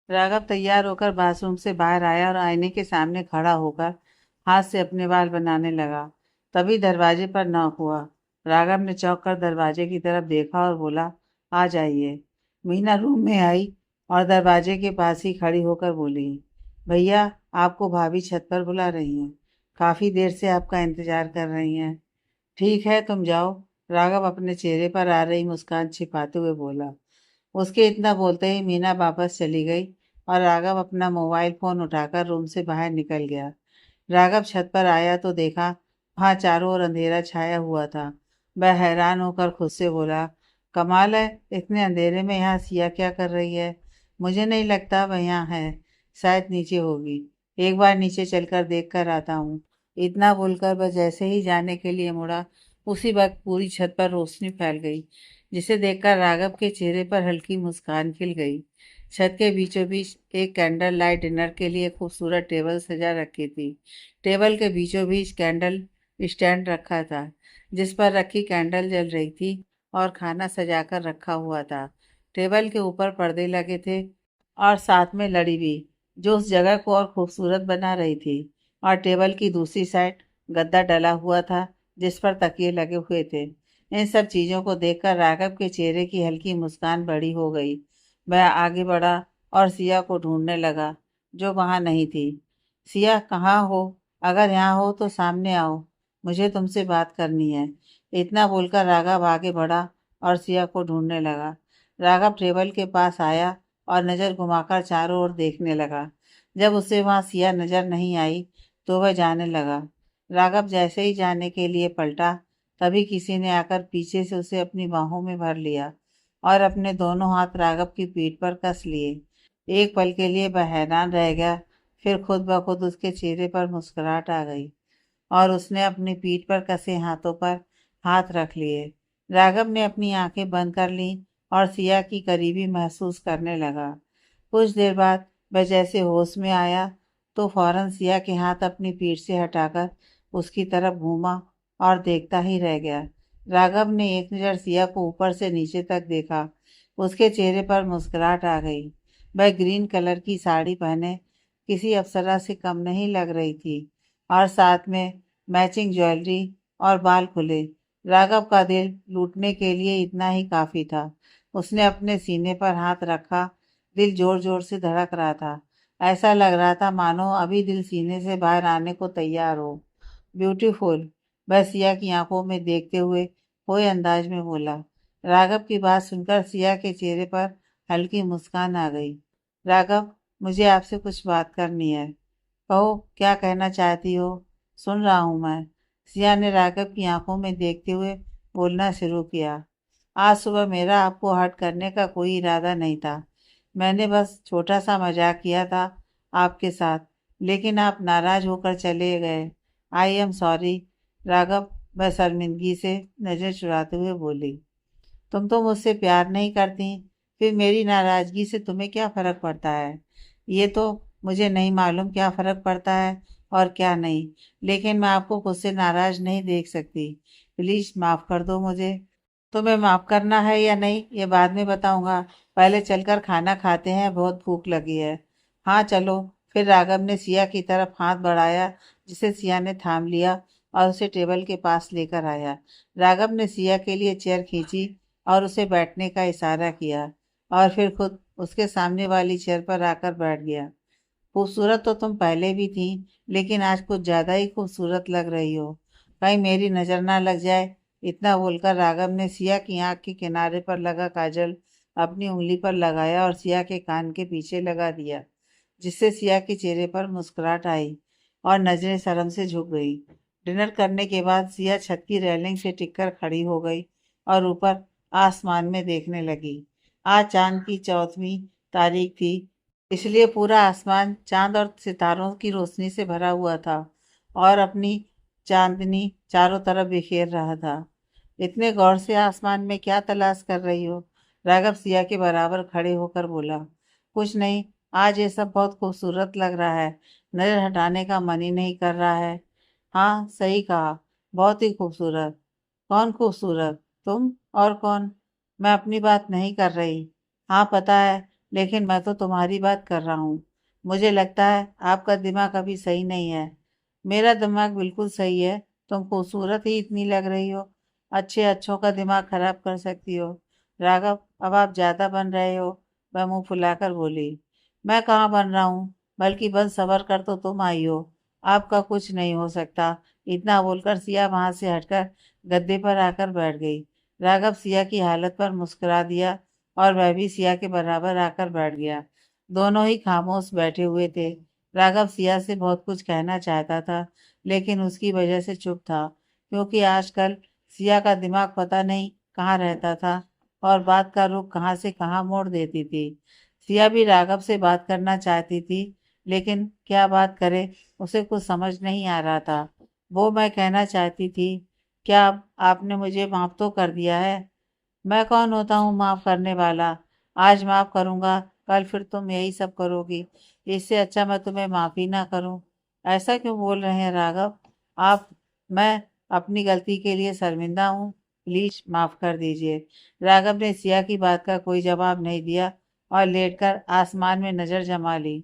राघव तैयार होकर बाथरूम से बाहर आया और आईने के सामने खड़ा होकर हाथ से अपने बाल बनाने लगा। तभी दरवाजे पर नॉक हुआ। राघव ने चौंक कर दरवाजे की तरफ देखा और बोला, आ जाइए। मीना रूम में आई और दरवाजे के पास ही खड़ी होकर बोली, भैया आपको भाभी छत पर बुला रही हैं। काफ़ी देर से आपका इंतजार कर रही हैं। ठीक है तुम जाओ। राघव अपने चेहरे पर आ रही मुस्कान छिपाते हुए बोला। उसके इतना बोलते ही मीना वापस चली गई और राघव अपना मोबाइल फोन उठाकर रूम से बाहर निकल गया। राघव छत पर आया तो देखा वहां चारों ओर अंधेरा छाया हुआ था। वह हैरान होकर खुद से बोला, कमाल है, इतने अंधेरे में यहाँ सिया क्या कर रही है। मुझे नहीं लगता वह यहाँ है, शायद नीचे होगी। एक बार नीचे चलकर देख कर आता हूँ। इतना बोलकर वह जैसे ही जाने के लिए मुड़ा, उसी वक्त पूरी छत पर रोशनी फैल गई, जिसे देखकर राघव के चेहरे पर हल्की मुस्कान खिल गई। छत के बीचों बीच एक कैंडल लाइट डिनर के लिए खूबसूरत टेबल सजा रखी थी। टेबल के बीचों बीच कैंडल स्टैंड रखा था, जिस पर रखी कैंडल जल रही थी और खाना सजाकर रखा हुआ था। टेबल के ऊपर पर्दे लगे थे और साथ में लड़ी भी, जो उस जगह को और खूबसूरत बना रही थी। और टेबल की दूसरी साइड गद्दा डला हुआ था, जिस पर तकिए लगे हुए थे। इन सब चीज़ों को देखकर राघव के चेहरे की हल्की मुस्कान बड़ी हो गई। वह आगे बढ़ा और सिया को ढूंढने लगा, जो वहां नहीं थी। सिया कहाँ हो? अगर यहाँ हो तो सामने आओ, मुझे तुमसे बात करनी है। इतना बोलकर राघव आगे बढ़ा और सिया को ढूंढने लगा। राघव टेबल के पास आया और नज़र घुमाकर चारों ओर देखने लगा। जब उसे वहां सिया नजर नहीं आई तो वह जाने लगा। राघव जैसे ही जाने के लिए पलटा, तभी किसी ने आकर पीछे से उसे अपनी बाहों में भर लिया और अपने दोनों हाथ राघव की पीठ पर कस लिए। एक पल के लिए वह हैरान रह गया, फिर खुद ब खुद उसके चेहरे पर मुस्कुराहट आ गई और उसने अपनी पीठ पर कसे हाथों पर हाथ रख लिए। राघव ने अपनी आंखें बंद कर लीं और सिया की करीबी महसूस करने लगा। कुछ देर बाद वह जैसे होश में आया तो फौरन सिया के हाथ अपनी पीठ से हटाकर उसकी तरफ घूमा और देखता ही रह गया। राघव ने एक नज़र सिया को ऊपर से नीचे तक देखा। उसके चेहरे पर मुस्कुराहट आ गई। वह ग्रीन कलर की साड़ी पहने किसी अप्सरा से कम नहीं लग रही थी और साथ में मैचिंग ज्वेलरी और बाल खुले। राघव का दिल लूटने के लिए इतना ही काफी था। उसने अपने सीने पर हाथ रखा। दिल जोर जोर से धड़क रहा था। ऐसा लग रहा था मानो अभी दिल सीने से बाहर आने को तैयार हो। ब्यूटीफुल, वह सिया की आंखों में देखते हुए खोए अंदाज में बोला। राघव की बात सुनकर सिया के चेहरे पर हल्की मुस्कान आ गई। राघव, मुझे आपसे कुछ बात करनी है। कहो, क्या कहना चाहती हो? सुन रहा हूँ मैं। सिया ने राघव की आंखों में देखते हुए बोलना शुरू किया। आज सुबह मेरा आपको हर्ट करने का कोई इरादा नहीं था। मैंने बस छोटा सा मजाक किया था आपके साथ, लेकिन आप नाराज होकर चले गए। I am sorry. राघव, वह शर्मिंदगी से नजर चुराते हुए बोली। तुम तो मुझसे प्यार नहीं करती, फिर मेरी नाराजगी से तुम्हें क्या फर्क पड़ता है? ये तो मुझे नहीं मालूम क्या फर्क पड़ता है और क्या नहीं, लेकिन मैं आपको खुद से नाराज नहीं देख सकती। प्लीज माफ कर दो मुझे। तुम्हें माफ करना है या नहीं ये बाद में बताऊंगा। पहले चलकर खाना खाते हैं, बहुत भूख लगी है। हाँ चलो। फिर राघव ने सिया की तरफ हाथ बढ़ाया, जिसे सिया ने थाम लिया और उसे टेबल के पास लेकर आया। राघव ने सिया के लिए चेयर खींची और उसे बैठने का इशारा किया और फिर खुद उसके सामने वाली चेयर पर आकर बैठ गया। खूबसूरत तो तुम पहले भी थी, लेकिन आज कुछ ज्यादा ही खूबसूरत लग रही हो। कहीं मेरी नजर ना लग जाए। इतना बोलकर राघव ने सिया की आंख के किनारे पर लगा काजल अपनी उंगली पर लगाया और सिया के कान के पीछे लगा दिया, जिससे सिया के चेहरे पर मुस्कुराहट आई और नजरें शर्म से झुक गई। डिनर करने के बाद सिया छत की रेलिंग से टिककर खड़ी हो गई और ऊपर आसमान में देखने लगी। आज चांद की 14वीं तारीख थी, इसलिए पूरा आसमान चांद और सितारों की रोशनी से भरा हुआ था और अपनी चांदनी चारों तरफ बिखेर रहा था। इतने गौर से आसमान में क्या तलाश कर रही हो? राघव सिया के बराबर खड़े होकर बोला। कुछ नहीं, आज ये सब बहुत खूबसूरत लग रहा है, नजर हटाने का मन ही नहीं कर रहा है। हाँ सही कहा, बहुत ही खूबसूरत। कौन खूबसूरत, तुम और कौन? मैं अपनी बात नहीं कर रही। हाँ पता है, लेकिन मैं तो तुम्हारी बात कर रहा हूँ। मुझे लगता है आपका दिमाग अभी सही नहीं है। मेरा दिमाग बिल्कुल सही है। तुम खूबसूरत ही इतनी लग रही हो, अच्छे अच्छों का दिमाग खराब कर सकती हो। राघव, अब आप ज्यादा बन रहे हो। वह मुंह फुलाकर बोली। मैं कहाँ बन रहा हूँ, बल्कि बस सबर कर तो तुम आई हो। आपका कुछ नहीं हो सकता। इतना बोलकर सिया वहां से हटकर गद्दे पर आकर बैठ गई। राघव सिया की हालत पर मुस्कुरा दिया और वह भी सिया के बराबर आकर बैठ गया। दोनों ही खामोश बैठे हुए थे। राघव सिया से बहुत कुछ कहना चाहता था, लेकिन उसकी वजह से चुप था, क्योंकि आजकल सिया का दिमाग पता नहीं कहाँ रहता था और बात का रुख कहाँ से कहाँ मोड़ देती थी। सिया भी राघव से बात करना चाहती थी, लेकिन क्या बात करे, उसे कुछ समझ नहीं आ रहा था। वो मैं कहना चाहती थी, क्या आपने मुझे माफ तो कर दिया है? मैं कौन होता हूँ माफ करने वाला? आज माफ करूंगा, कल फिर तुम यही सब करोगी। इससे अच्छा मैं तुम्हें माफी ना करूं। ऐसा क्यों बोल रहे हैं राघव आप? मैं अपनी गलती के लिए शर्मिंदा हूँ। प्लीज माफ कर दीजिए। राघव ने सिया की बात का कोई जवाब नहीं दिया और लेटकर आसमान में नजर जमा ली।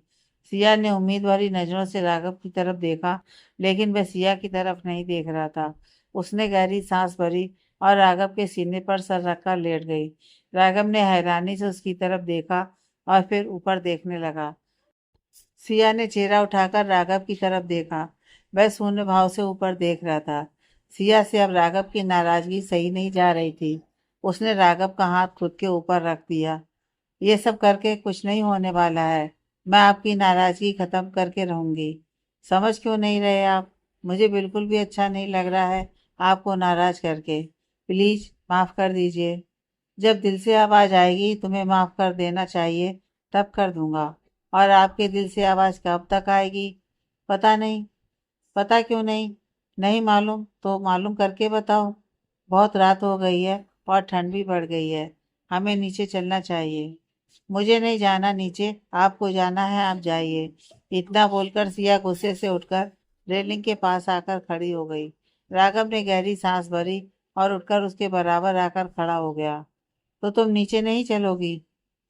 सिया ने उम्मीद भरी नजरों से राघव की तरफ देखा, लेकिन वह सिया की तरफ नहीं देख रहा था। उसने गहरी सांस भरी और राघव के सीने पर सर रखकर लेट गई। राघव ने हैरानी से उसकी तरफ देखा और फिर ऊपर देखने लगा। सिया ने चेहरा उठाकर राघव की तरफ देखा। वह शून्य भाव से ऊपर देख रहा था। सिया से अब राघव की नाराजगी सही नहीं जा रही थी। उसने राघव का हाथ खुद के ऊपर रख दिया। ये सब करके कुछ नहीं होने वाला है। मैं आपकी नाराजगी खत्म करके रहूंगी। समझ क्यों नहीं रहे आप? मुझे बिल्कुल भी अच्छा नहीं लग रहा है आपको नाराज करके। प्लीज माफ कर दीजिए। जब दिल से आवाज आएगी तुम्हें माफ कर देना चाहिए, तब कर दूंगा। और आपके दिल से आवाज कब तक आएगी? पता नहीं। पता क्यों नहीं? नहीं मालूम तो मालूम करके बताओ। बहुत रात हो गई है और ठंड भी बढ़ गई है। हमें नीचे चलना चाहिए। मुझे नहीं जाना नीचे, आपको जाना है, आप जाइए। इतना बोलकर सिया गुस्से से उठकर रेलिंग के पास आकर खड़ी हो गई। राघव ने गहरी सांस भरी और उठकर उसके बराबर आकर खड़ा हो गया। तो तुम नीचे नहीं चलोगी?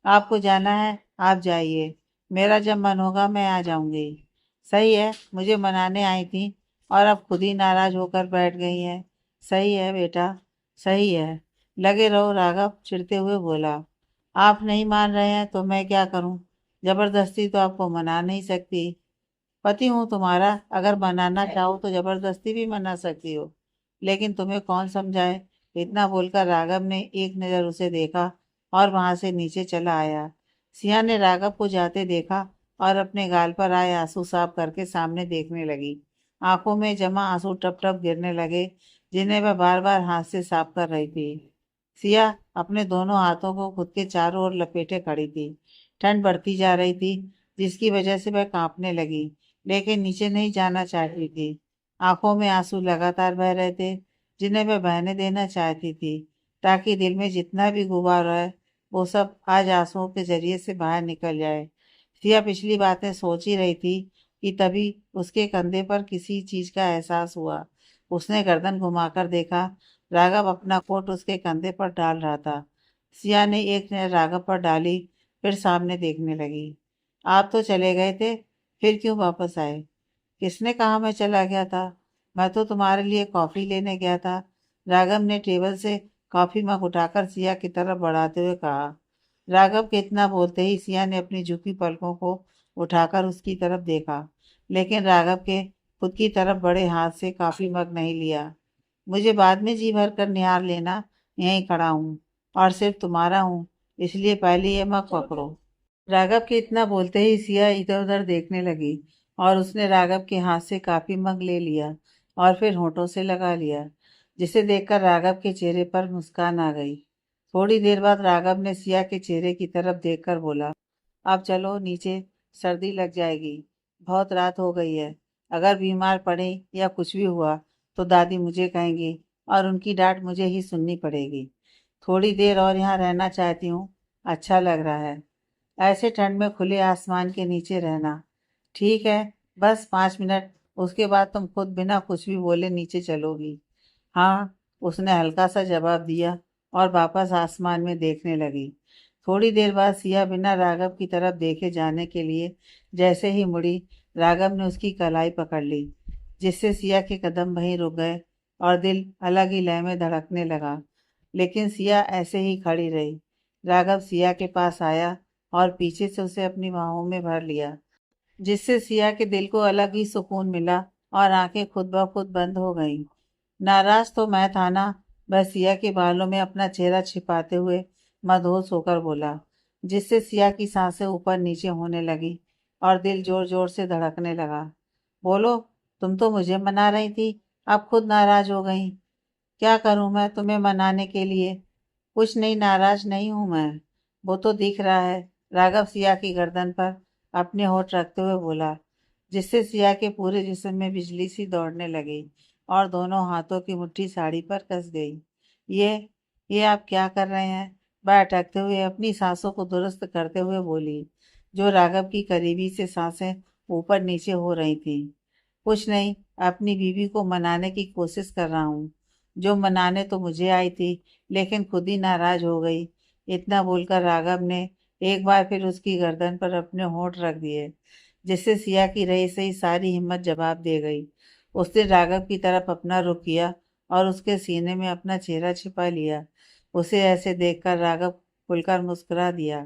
आपको जाना है, आप जाइए। मेरा जब मन होगा मैं आ जाऊंगी। सही है, मुझे मनाने आई थी और अब खुद ही नाराज होकर बैठ गई है। सही है बेटा, सही है। लगे रहो, राघव चिढ़ते हुए बोला। आप नहीं मान रहे हैं तो मैं क्या करूं? जबरदस्ती तो आपको मना नहीं सकती। पति हूँ तुम्हारा, अगर मनाना चाहो तो जबरदस्ती भी मना सकती हो। लेकिन तुम्हें कौन समझाए? इतना बोलकर राघव ने एक नज़र उसे देखा और वहां से नीचे चला आया। सिया ने राघव को जाते देखा और अपने गाल पर आए आंसू साफ करके सामने देखने लगी। आंखों में जमा आंसू टप टप गिरने लगे, जिन्हें वह बार बार हाथ से साफ कर रही थी। सिया अपने दोनों हाथों को खुद के चारों ओर लपेटे खड़ी थी। ठंड बढ़ती जा रही थी, जिसकी वजह से वह कांपने लगी, लेकिन नीचे नहीं जाना चाहती थी। आंखों में आंसू लगातार बह रहे थे, जिन्हें वह बहने देना चाहती थी, ताकि दिल में जितना भी गुबार है वो सब आज आंसुओं के जरिए से बाहर निकल जाए। सिया पिछली बातें सोच ही रही थी कि तभी उसके कंधे पर किसी चीज का एहसास हुआ। उसने गर्दन घुमाकर देखा। राघव अपना कोट उसके कंधे पर डाल रहा था। सिया ने एक नजर राघव पर डाली, फिर सामने देखने लगी। आप तो चले गए थे, फिर क्यों वापस आए? किसने कहा मैं चला गया था? मैं तो तुम्हारे लिए कॉफी लेने गया था। राघव ने टेबल से कॉफी मग उठाकर सिया की तरफ बढ़ाते हुए कहा। राघव के इतना बोलते ही सिया ने अपनी झुकी पलकों को उठाकर उसकी तरफ देखा, लेकिन राघव के खुद की तरफ बड़े हाथ से कॉफी मग नहीं लिया। मुझे बाद में जी भर कर निहार लेना, यहीं खड़ा हूँ और सिर्फ तुम्हारा हूँ, इसलिए पहले ये मग पकड़ो। राघव के इतना बोलते ही सिया इधर उधर देखने लगी और उसने राघव के हाथ से काफी मग ले लिया और फिर होठों से लगा लिया, जिसे देखकर राघव के चेहरे पर मुस्कान आ गई। थोड़ी देर बाद राघव ने सिया के चेहरे की तरफ देखकर बोला, अब चलो नीचे, सर्दी लग जाएगी। बहुत रात हो गई है। अगर बीमार पड़े या कुछ भी हुआ तो दादी मुझे कहेंगी और उनकी डांट मुझे ही सुननी पड़ेगी। थोड़ी देर और यहाँ रहना चाहती हूँ, अच्छा लग रहा है ऐसे ठंड में खुले आसमान के नीचे रहना। ठीक है, बस 5 मिनट, उसके बाद तुम खुद बिना कुछ भी बोले नीचे चलोगी। हाँ, उसने हल्का सा जवाब दिया और वापस आसमान में देखने लगी। थोड़ी देर बाद सिया बिना राघव की तरफ देखे जाने के लिए जैसे ही मुड़ी, राघव ने उसकी कलाई पकड़ ली, जिससे सिया के कदम वहीं रुक गए और दिल अलग ही लय में धड़कने लगा। लेकिन सिया ऐसे ही खड़ी रही। राघव सिया के पास आया और पीछे से उसे अपनी बाहों में भर लिया, जिससे सिया के दिल को अलग ही सुकून मिला और आंखें खुद ब खुद बंद हो गईं। नाराज तो मैं था ना, वह सिया के बालों में अपना चेहरा छिपाते हुए मदहोश होकर बोला, जिससे सिया की सांसें ऊपर नीचे होने लगी और दिल जोर जोर से धड़कने लगा। बोलो, तुम तो मुझे मना रही थी, अब खुद नाराज हो गई। क्या करूं मैं तुम्हें मनाने के लिए? कुछ नहीं, नाराज नहीं हूं मैं, वो तो दिख रहा है। राघव सिया की गर्दन पर अपने होठ रखते हुए बोला, जिससे सिया के पूरे जिस्म में बिजली सी दौड़ने लगी और दोनों हाथों की मुट्ठी साड़ी पर कस गई। ये ये आप क्या कर रहे हैं? वह अटकते हुए अपनी सांसों को दुरुस्त करते हुए बोली, जो राघव की करीबी से सांसें ऊपर नीचे हो रही थीं। कुछ नहीं, अपनी बीवी को मनाने की कोशिश कर रहा हूँ। जो मनाने तो मुझे आई थी, लेकिन खुद ही नाराज हो गई। इतना बोलकर राघव ने एक बार फिर उसकी गर्दन पर अपने होंठ रख दिए, जिससे सिया की रही सही सारी हिम्मत जवाब दे गई। उसने राघव की तरफ अपना रुख किया और उसके सीने में अपना चेहरा छिपा लिया। उसे ऐसे देखकर राघव खुलकर मुस्कुरा दिया।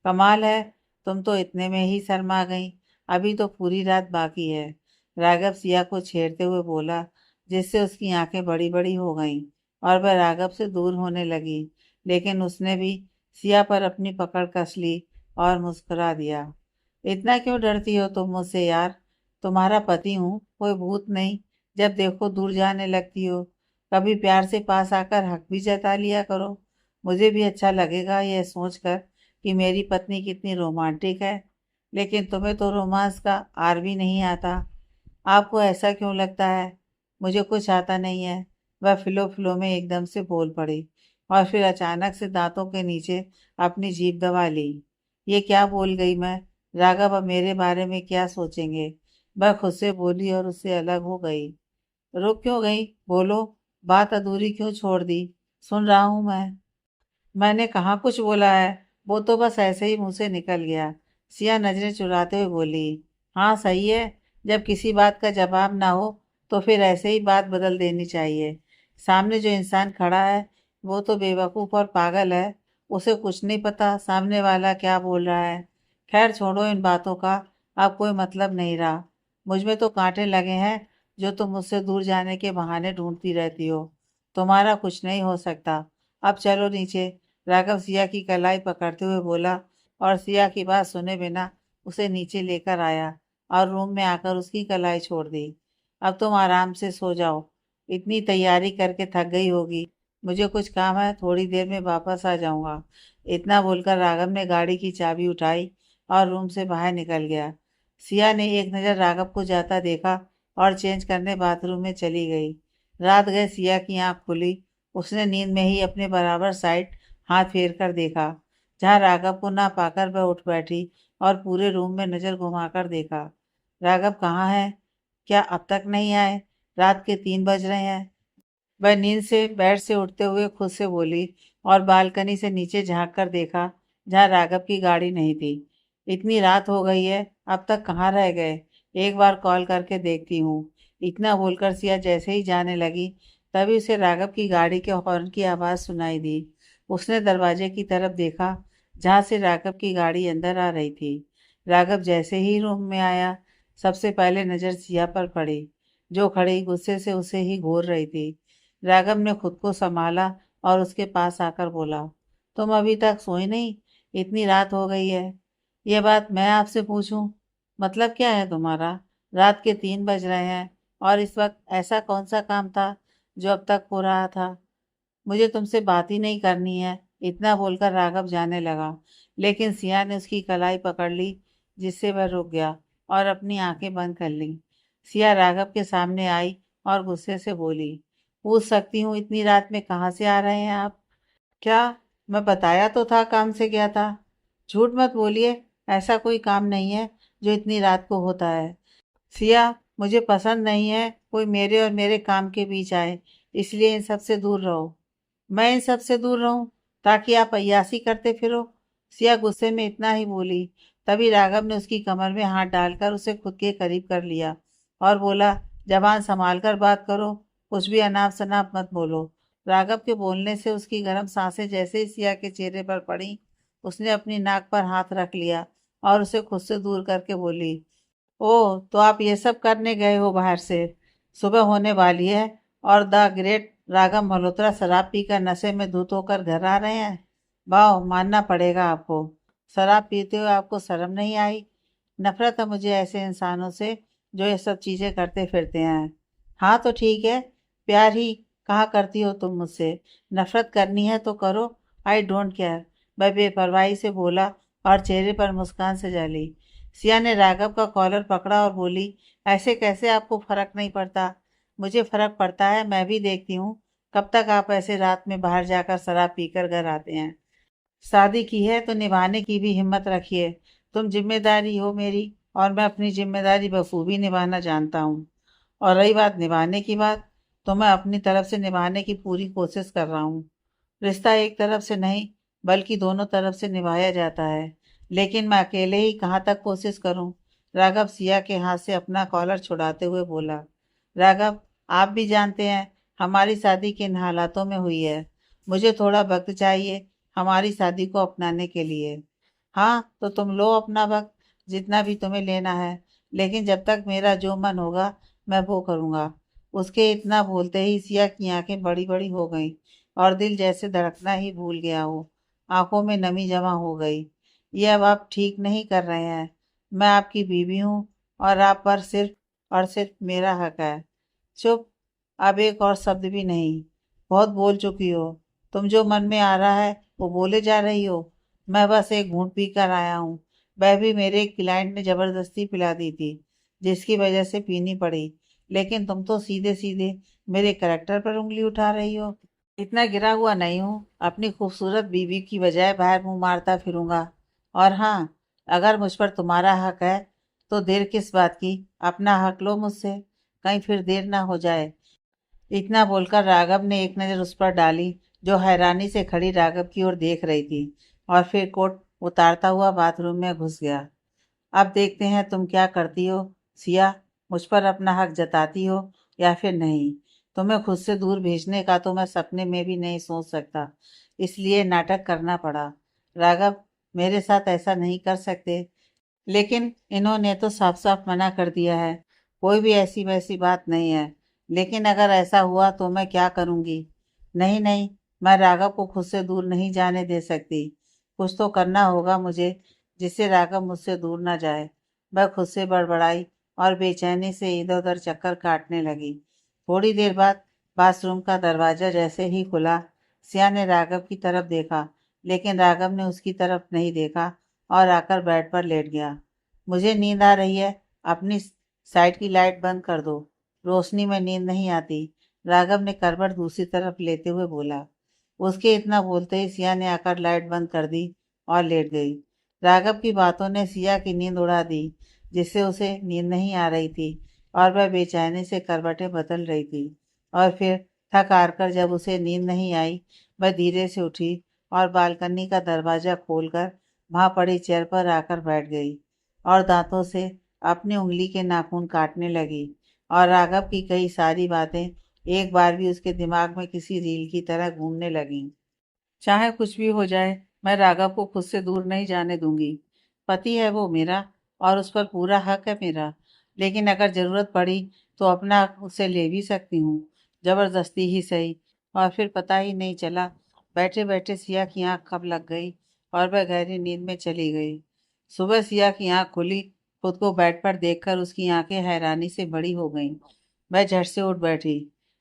कमाल है, तुम तो इतने में ही शर्मा गई। अभी तो पूरी रात बाकी है, राघव सिया को छेड़ते हुए बोला, जिससे उसकी आंखें बड़ी बड़ी हो गईं और वह राघव से दूर होने लगी। लेकिन उसने भी सिया पर अपनी पकड़ कस ली और मुस्कुरा दिया। इतना क्यों डरती हो तुम मुझसे यार? तुम्हारा पति हूँ, कोई भूत नहीं। जब देखो दूर जाने लगती हो। कभी प्यार से पास आकर हक भी जता लिया करो। मुझे भी अच्छा लगेगा यह सोचकर कि मेरी पत्नी कितनी रोमांटिक है। लेकिन तुम्हें तो रोमांस का आर भी नहीं आता। आपको ऐसा क्यों लगता है? मुझे कुछ आता नहीं है, वह फिलो फिलो में एकदम से बोल पड़ी और फिर अचानक से दांतों के नीचे अपनी जीभ दबा ली। ये क्या बोल गई मैं? राघव अब मेरे बारे में क्या सोचेंगे? वह खुद से बोली और उससे अलग हो गई। रुक क्यों गई? बोलो, बात अधूरी क्यों छोड़ दी? सुन रहा हूं मैं। मैंने कहाँ कुछ बोला है, वो तो बस ऐसे ही मुंह से निकल गया। सिया नजरें चुराते हुए बोली, हाँ सही है, जब किसी बात का जवाब ना हो तो फिर ऐसे ही बात बदल देनी चाहिए। सामने जो इंसान खड़ा है वो तो बेवकूफ़ और पागल है, उसे कुछ नहीं पता सामने वाला क्या बोल रहा है। खैर छोड़ो इन बातों का, अब कोई मतलब नहीं रहा। मुझ में तो कांटे लगे हैं जो तुम मुझसे दूर जाने के बहाने ढूंढती रहती हो। तुम्हारा कुछ नहीं हो सकता। अब चलो नीचे, राघव सिया की कलाई पकड़ते हुए बोला और सिया की बात सुने बिना उसे नीचे लेकर आया और रूम में आकर उसकी कलाई छोड़ दी। अब तुम आराम से सो जाओ, इतनी तैयारी करके थक गई होगी। मुझे कुछ काम है, थोड़ी देर में वापस आ जाऊंगा। इतना बोलकर राघव ने गाड़ी की चाबी उठाई और रूम से बाहर निकल गया। सिया ने एक नज़र राघव को जाता देखा और चेंज करने बाथरूम में चली गई। रात गए सिया की आंख खुली। उसने नींद में ही अपने बराबर साइड हाथ फेर कर देखा, जहाँ राघव को ना पाकर वह उठ बैठी और पूरे रूम में नजर घुमाकर देखा। राघव कहाँ है? क्या अब तक नहीं आए? रात के 3 बज रहे हैं। वह नींद से बेड से उठते हुए खुद से बोली और बालकनी से नीचे झांक कर देखा, जहाँ राघव की गाड़ी नहीं थी। इतनी रात हो गई है, अब तक कहाँ रह गए? एक बार कॉल करके देखती हूँ। इतना बोलकर सिया जैसे ही जाने लगी, तभी उसे राघव की गाड़ी के हॉर्न की आवाज़ सुनाई दी। उसने दरवाजे की तरफ देखा, जहाँ से राघव की गाड़ी अंदर आ रही थी। राघव जैसे ही रूम में आया, सबसे पहले नज़र सिया पर पड़ी, जो खड़ी गुस्से से उसे ही घूर रही थी। राघव ने खुद को संभाला और उसके पास आकर बोला, तुम अभी तक सोई नहीं? इतनी रात हो गई है। ये बात मैं आपसे पूछूं? मतलब क्या है तुम्हारा? रात के 3 बज रहे हैं और इस वक्त ऐसा कौन सा काम था जो अब तक हो रहा था? मुझे तुमसे बात ही नहीं करनी है। इतना बोलकर राघव जाने लगा, लेकिन सिया ने उसकी कलाई पकड़ ली, जिससे वह रुक गया और अपनी आंखें बंद कर ली। सिया राघव के सामने आई और गुस्से से बोली, पूछ सकती हूँ इतनी रात में कहाँ से आ रहे हैं आप? क्या? मैं बताया तो था काम से गया था। झूठ मत बोलिए, ऐसा कोई काम नहीं है जो इतनी रात को होता है। सिया, मुझे पसंद नहीं है कोई मेरे और मेरे काम के बीच आए, इसलिए इन सब से दूर रहो। मैं इन सब से दूर रहूं ताकि आप अय्यासी करते फिरो? सिया गुस्से में इतना ही बोली। तभी राघव ने उसकी कमर में हाथ डालकर उसे खुद के करीब कर लिया और बोला, जबान संभाल कर बात करो, कुछ भी अनाप शनाप मत बोलो। राघव के बोलने से उसकी गर्म सांसें जैसे ही सिया के चेहरे पर पड़ी, उसने अपनी नाक पर हाथ रख लिया और उसे खुद से दूर करके बोली, ओह, तो आप ये सब करने गए हो बाहर से? सुबह होने वाली है और द ग्रेट राघव मल्होत्रा शराब पीकर नशे में धुत होकर घर आ रहे हैं। वाह, मानना पड़ेगा आपको। शराब पीते हुए आपको शर्म नहीं आई? नफरत है मुझे ऐसे इंसानों से जो ये सब चीजें करते फिरते हैं। हाँ तो ठीक है, प्यार ही कहा करती हो तुम मुझसे। नफरत करनी है तो करो, आई डोंट केयर। वह बेपरवाही से बोला और चेहरे पर मुस्कान से जली। सिया ने राघव का कॉलर पकड़ा और बोली, ऐसे कैसे आपको फर्क नहीं पड़ता? मुझे फर्क पड़ता है, मैं भी देखती हूँ कब तक आप ऐसे रात में बाहर जाकर शराब पीकर घर आते हैं। शादी की है तो निभाने की भी हिम्मत रखिए। तुम जिम्मेदारी हो मेरी, और मैं अपनी जिम्मेदारी बखूबी निभाना जानता हूँ। और रही बात निभाने की बात, तो मैं अपनी तरफ से निभाने की पूरी कोशिश कर रहा हूँ। रिश्ता एक तरफ से नहीं, बल्कि दोनों तरफ से निभाया जाता है। लेकिन मैं अकेले ही कहाँ तक कोशिश करूँ? राघव सिया के हाथ से अपना कॉलर छुड़ाते हुए बोला। राघव, आप भी जानते हैं हमारी शादी किन हालातों में हुई है। मुझे थोड़ा वक्त चाहिए हमारी शादी को अपनाने के लिए। हाँ तो तुम लो अपना वक्त, जितना भी तुम्हें लेना है, लेकिन जब तक मेरा जो मन होगा मैं वो करूँगा। उसके इतना बोलते ही सिया की आंखें बड़ी बड़ी हो गईं और दिल जैसे धड़कना ही भूल गया हो। आंखों में नमी जमा हो गई। ये अब आप ठीक नहीं कर रहे हैं। मैं आपकी बीवी हूँ और आप पर सिर्फ और सिर्फ मेरा हक है। चुप, अब एक और शब्द भी नहीं। बहुत बोल चुकी हो। तुम जो मन में आ रहा है वो बोले जा रही हो। मैं बस एक घूंट पी कर आया हूँ। वह भी मेरे एक क्लाइंट ने जबरदस्ती पिला दी थी, जिसकी वजह से पीनी पड़ी। लेकिन तुम तो सीधे सीधे मेरे करेक्टर पर उंगली उठा रही हो। इतना गिरा हुआ नहीं हूँ अपनी खूबसूरत बीवी की बजाय बाहर मुंह मारता फिरूंगा। और हाँ, अगर मुझ पर तुम्हारा हक है तो देर किस बात की? अपना हक लो मुझसे, कहीं फिर देर ना हो जाए। इतना बोलकर राघव ने एक नज़र उस पर डाली, जो हैरानी से खड़ी राघव की ओर देख रही थी, और फिर कोट उतारता हुआ बाथरूम में घुस गया। अब देखते हैं तुम क्या करती हो सिया, मुझ पर अपना हक जताती हो या फिर नहीं। तुम्हें खुद से दूर भेजने का तो मैं सपने में भी नहीं सोच सकता, इसलिए नाटक करना पड़ा। राघव, मेरे साथ ऐसा नहीं कर सकते। लेकिन इन्होंने तो साफ साफ मना कर दिया है, कोई भी ऐसी वैसी बात नहीं है। लेकिन अगर ऐसा हुआ तो मैं क्या करूँगी? नहीं नहीं, मैं राघव को खुद से दूर नहीं जाने दे सकती। कुछ तो करना होगा मुझे, जिससे राघव मुझसे दूर ना जाए। वह खुद से बड़बड़ाई और बेचैनी से इधर उधर चक्कर काटने लगी। थोड़ी देर बाद बाथरूम का दरवाजा जैसे ही खुला, सिया ने राघव की तरफ देखा, लेकिन राघव ने उसकी तरफ नहीं देखा और आकर बेड पर लेट गया। मुझे नींद आ रही है, अपनी साइड की लाइट बंद कर दो। रोशनी में नींद नहीं आती, राघव ने करवट दूसरी तरफ लेते हुए बोला। उसके इतना बोलते ही सिया ने आकर लाइट बंद कर दी और लेट गई। राघव की बातों ने सिया की नींद उड़ा दी, जिससे उसे नींद नहीं आ रही थी और वह बेचैनी से करवटें बदल रही थी। और फिर थक हार कर जब उसे नींद नहीं आई, वह धीरे से उठी और बालकनी का दरवाजा खोलकर वहां पड़ी चेयर पर आकर बैठ गई और दांतों से अपनी उंगली के नाखून काटने लगी। और राघव की कई सारी बातें एक बार भी उसके दिमाग में किसी रील की तरह घूमने लगीं। चाहे कुछ भी हो जाए, मैं राघव को खुद से दूर नहीं जाने दूंगी। पति है वो मेरा, और उस पर पूरा हक है मेरा। लेकिन अगर जरूरत पड़ी तो अपना हक उससे ले भी सकती हूँ, जबरदस्ती ही सही। और फिर पता ही नहीं चला, बैठे बैठे सिया की आंख कब लग गई और वह गहरी नींद में चली गई। सुबह सिया की आंख खुली, खुद को बेड पर देखकर उसकी आंखें हैरानी से बड़ी हो गईं। वह झट से उठ बैठी।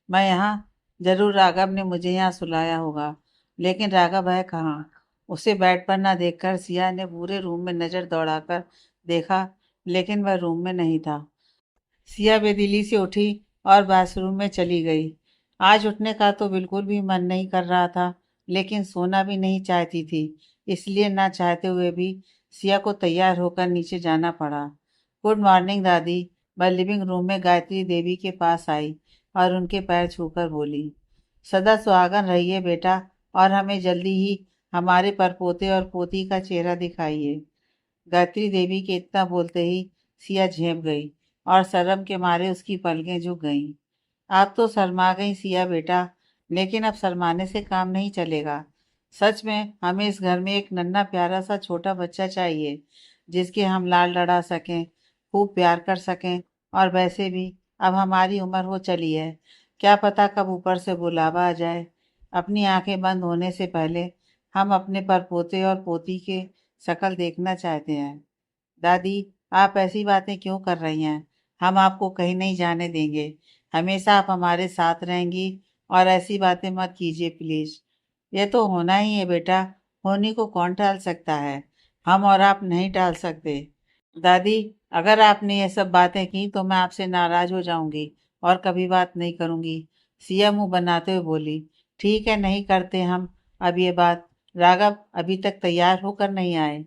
मैं यहाँ, जरूर राघव ने मुझे यहाँ सुलाया होगा। लेकिन राघव है कहाँ? उसे बेड पर ना देखकर सिया ने पूरे रूम में नजर दौड़ाकर देखा, लेकिन वह रूम में नहीं था। सिया बेदिली से उठी और बाथरूम में चली गई। आज उठने का तो बिल्कुल भी मन नहीं कर रहा था, लेकिन सोना भी नहीं चाहती थी, इसलिए ना चाहते हुए भी सिया को तैयार होकर नीचे जाना पड़ा। गुड मॉर्निंग दादी। वह लिविंग रूम में गायत्री देवी के पास आई और उनके पैर छूकर बोली, सदा सुहागन रहिए बेटा, और हमें जल्दी ही हमारे परपोते और पोती का चेहरा दिखाइए। गायत्री देवी के इतना बोलते ही सिया झेप गई और शर्म के मारे उसकी पलकें झुक गईं। आप तो शर्मा गई सिया बेटा, लेकिन अब शर्माने से काम नहीं चलेगा। सच में हमें इस घर में एक नन्हा प्यारा सा छोटा बच्चा चाहिए, जिसके हम लाल लड़ा सकें, खूब प्यार कर सकें। और वैसे भी अब हमारी उम्र हो चली है, क्या पता कब ऊपर से बुलावा आ जाए। अपनी आंखें बंद होने से पहले हम अपने परपोते और पोती के शक्ल देखना चाहते हैं। दादी, आप ऐसी बातें क्यों कर रही हैं? हम आपको कहीं नहीं जाने देंगे। हमेशा आप हमारे साथ रहेंगी, और ऐसी बातें मत कीजिए प्लीज। ये तो होना ही है बेटा, होनी को कौन टाल सकता है? हम और आप नहीं टाल सकते। दादी, अगर आपने ये सब बातें की तो मैं आपसे नाराज हो जाऊंगी और कभी बात नहीं करूंगी। सिया मुंह बनाते हुए बोली। ठीक है, नहीं करते हम अब ये बात। राघव अभी तक तैयार होकर नहीं आए।